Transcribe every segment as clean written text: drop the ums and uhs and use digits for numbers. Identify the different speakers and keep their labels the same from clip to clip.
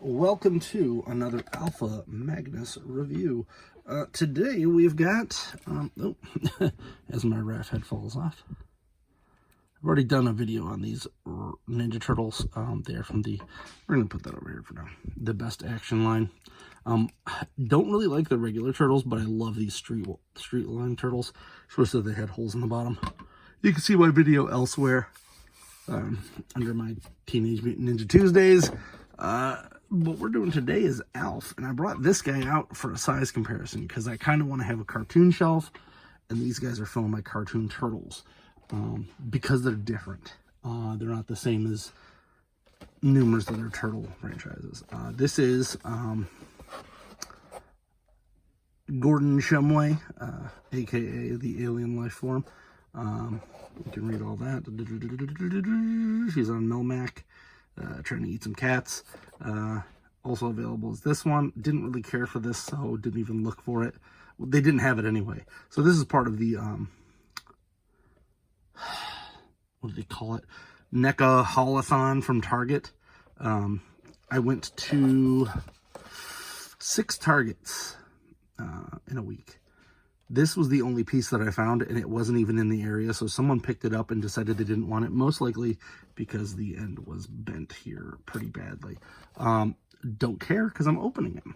Speaker 1: Welcome to another Alpha Magnus review. Today we've got, as my raft head falls off, I've already done a video on these Ninja Turtles. They're from we're going to put that over here for now, the Best Action line. Don't really like the regular turtles, but I love these street line turtles, especially if they had holes in the bottom. You can see my video elsewhere under my Teenage Mutant Ninja Tuesdays. What we're doing today is ALF, and I brought this guy out for a size comparison because I kind of want to have a cartoon shelf, and these guys are filling my cartoon turtles because they're different. They're not the same as numerous other turtle franchises. This is Gordon Shumway, aka the alien life form. You can read all that. She's on Melmac. Trying to eat some cats. Also available is this one. Didn't really care for this, so didn't even look for it. They didn't have it anyway. So this is part of the, what do they call it? NECA Haul-a-thon from Target. I went to 6 Targets in a week. This was the only piece that I found, and it wasn't even in the area, so someone picked it up and decided they didn't want it, most likely because the end was bent here pretty badly. Don't care, because I'm opening him.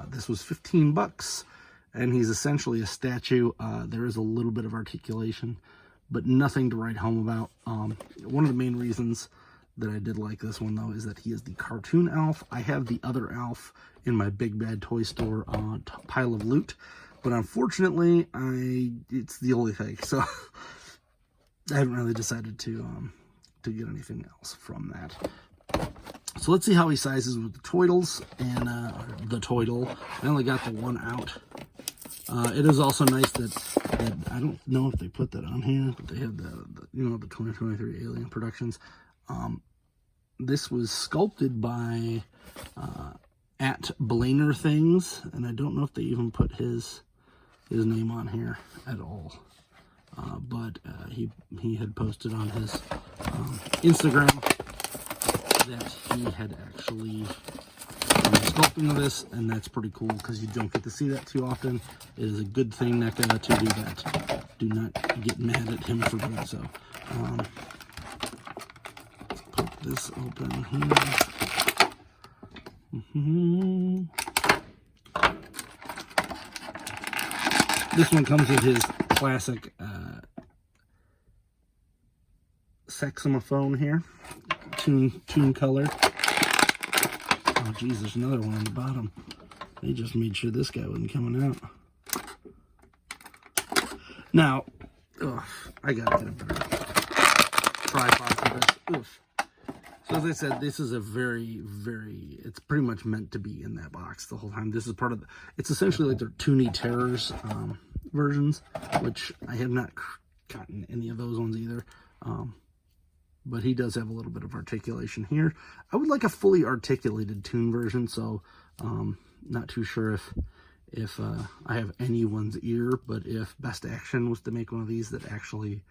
Speaker 1: This was 15 bucks, and he's essentially a statue. There is a little bit of articulation, but nothing to write home about. One of the main reasons that I did like this one, though, is that he is the cartoon ALF. I have the other ALF in my Big Bad Toy Store pile of loot. But unfortunately, it's the only thing, so I haven't really decided to get anything else from that. So let's see how he sizes with the Toidles and the Toidle. I only got the one out. It is also nice that I don't know if they put that on here, but they have the 2023 Alien Productions. This was sculpted by at Blainer Things, and I don't know if they even put his name on here at all, but he had posted on his Instagram that he had actually done the sculpting of this, and that's pretty cool because you don't get to see that too often. It is a good thing NECA to do that. Do not get mad at him for doing so. Let's put this open here. This one comes with his classic saxophone here, tune color. Oh geez, there's another one on the bottom. They just made sure this guy wasn't coming out. Now, I gotta get a better tripod for this. Oof. So as I said, this is a it's pretty much meant to be in that box the whole time. This is part of it's essentially like their Toonie Terrors versions, which I have not gotten any of those ones either. But he does have a little bit of articulation here. I would like a fully articulated Toon version, so not too sure if I have anyone's ear, but if Best Action was to make one of these that actually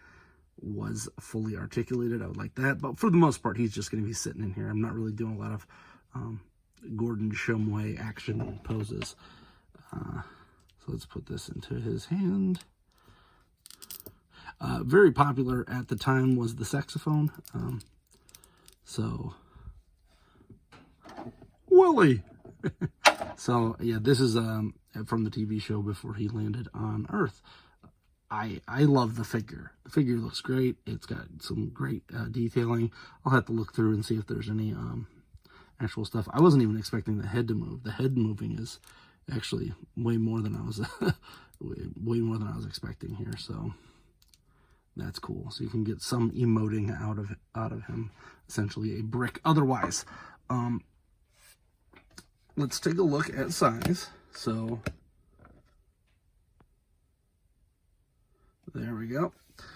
Speaker 1: was fully articulated, I would like that. But for the most part, he's just going to be sitting in here. I'm not really doing a lot of Gordon Shumway action poses. So let's put this into his hand. Very popular at the time was the saxophone. So Willie. So yeah, this is from the TV show before he landed on Earth. I love the figure. The figure looks great. It's got some great detailing. I'll have to look through and see if there's any actual stuff. I wasn't even expecting the head to move. The head moving is actually way more than I was way more than I was expecting here. So that's cool. So you can get some emoting out of him. Essentially a brick. Otherwise, let's take a look at size. So there we go.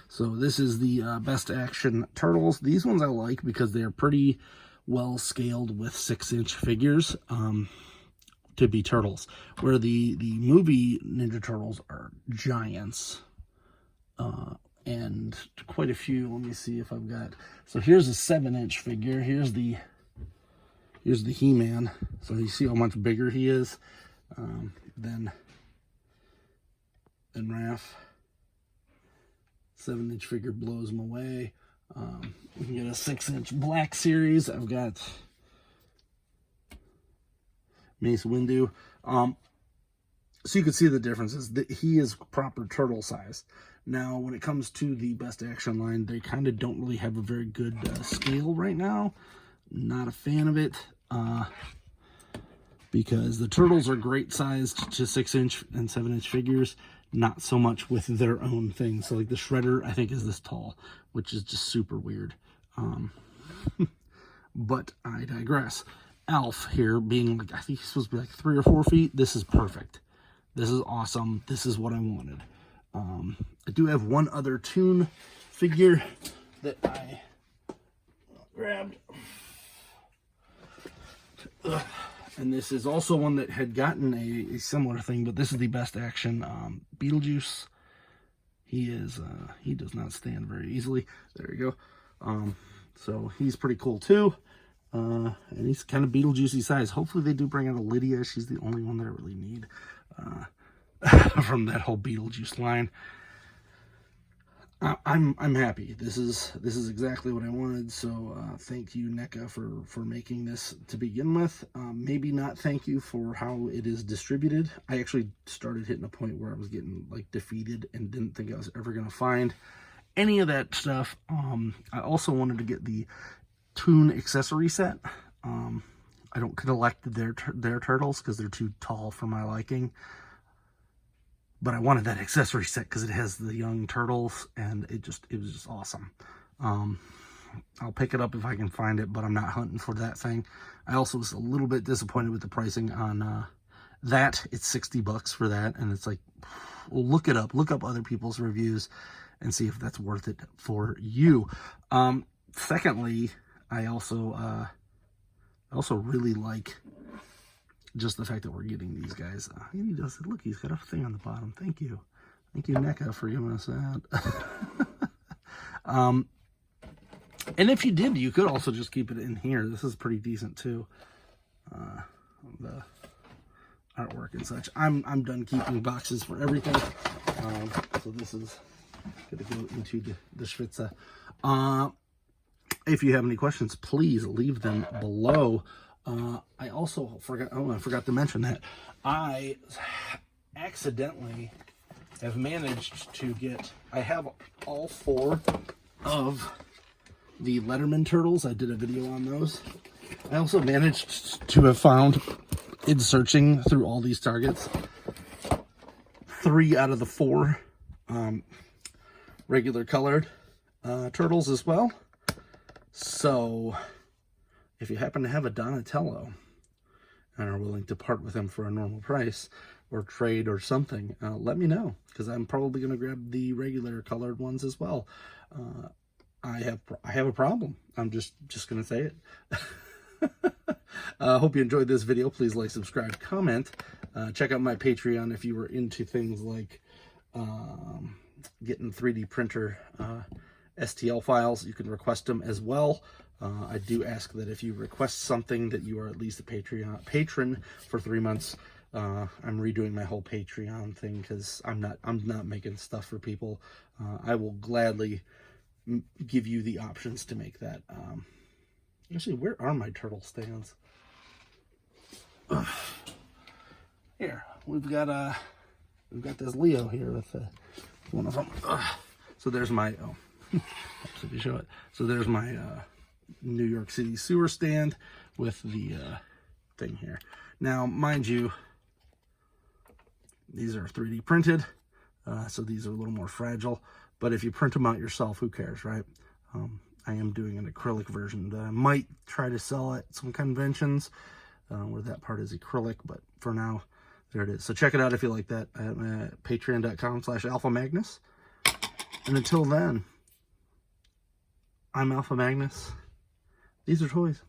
Speaker 1: So this is the Best Action Turtles. These ones I like because they are pretty well scaled with 6-inch figures to be turtles. Where the movie Ninja Turtles are giants. And quite a few. Let me see if I've got. So here's a 7-inch figure. Here's Here's the He-Man. So you see how much bigger he is than Raph. 7-inch figure blows him away. We can get a 6-inch black series. I've got Mace Windu. So you can see the differences. He is proper turtle size. Now, when it comes to the Best Action line, they kind of don't really have a very good scale right now. Not a fan of it. Because the turtles are great sized to 6-inch and 7-inch figures. Not so much with their own thing. So like the Shredder, I think, is this tall, which is just super weird. But I digress. Alf here being like, I think he's supposed to be like 3 or 4 feet. This is perfect. This is awesome. This is what I wanted. I do have one other Toon figure that I grabbed. And this is also one that had gotten a similar thing, but this is the Best Action Beetlejuice. He does not stand very easily. There you go. So he's pretty cool too. And he's kind of Beetlejuicy size. Hopefully they do bring out a Lydia. She's the only one that I really need from that whole Beetlejuice line. I'm happy. This is exactly what I wanted. So thank you, NECA, for making this to begin with. Maybe not thank you for how it is distributed. I actually started hitting a point where I was getting like defeated and didn't think I was ever gonna find any of that stuff. I also wanted to get the Toon accessory set. I don't collect their turtles because they're too tall for my liking. But I wanted that accessory set because it has the young turtles, and it was just awesome. I'll pick it up if I can find it, but I'm not hunting for that thing. I also was a little bit disappointed with the pricing on that. It's $60 for that, and it's like, well, look it up. Look up other people's reviews and see if that's worth it for you. Secondly, I also really like just the fact that we're getting these guys. He does it. Look, he's got a thing on the bottom. Thank you, NECA, for giving us that. And if you did, you could also just keep it in here. This is pretty decent too. The artwork and such. I'm done keeping boxes for everything. So this is gonna go into the Schwitze. If you have any questions, please leave them below. I also forgot, I forgot to mention that I accidentally have managed to get, I have all 4 of the Letterman turtles. I did a video on those. I also managed to have found, in searching through all these Targets, 3 out of the 4 regular colored turtles as well. So if you happen to have a Donatello and are willing to part with him for a normal price or trade or something, let me know, because I'm probably going to grab the regular colored ones as well. I have a problem. I'm just going to say it. Hope you enjoyed this video. Please like, subscribe, comment. Check out my Patreon if you were into things like getting 3D printer STL files. You can request them as well. I do ask that if you request something that you are at least a patron for 3 months. I'm redoing my whole Patreon thing because I'm not making stuff for people. I will gladly give you the options to make that. Actually, where are my turtle stands? Here we've got this Leo here with one of them. So there's my if you show it. So there's my New York City sewer stand with the thing here. Now, mind you, these are 3D printed, so these are a little more fragile. But if you print them out yourself, who cares, right? I am doing an acrylic version that I might try to sell at some conventions where that part is acrylic. But for now, there it is. So check it out if you like that at patreon.com/alphamagnus. And until then, I'm Alpha Magnus. These are toys.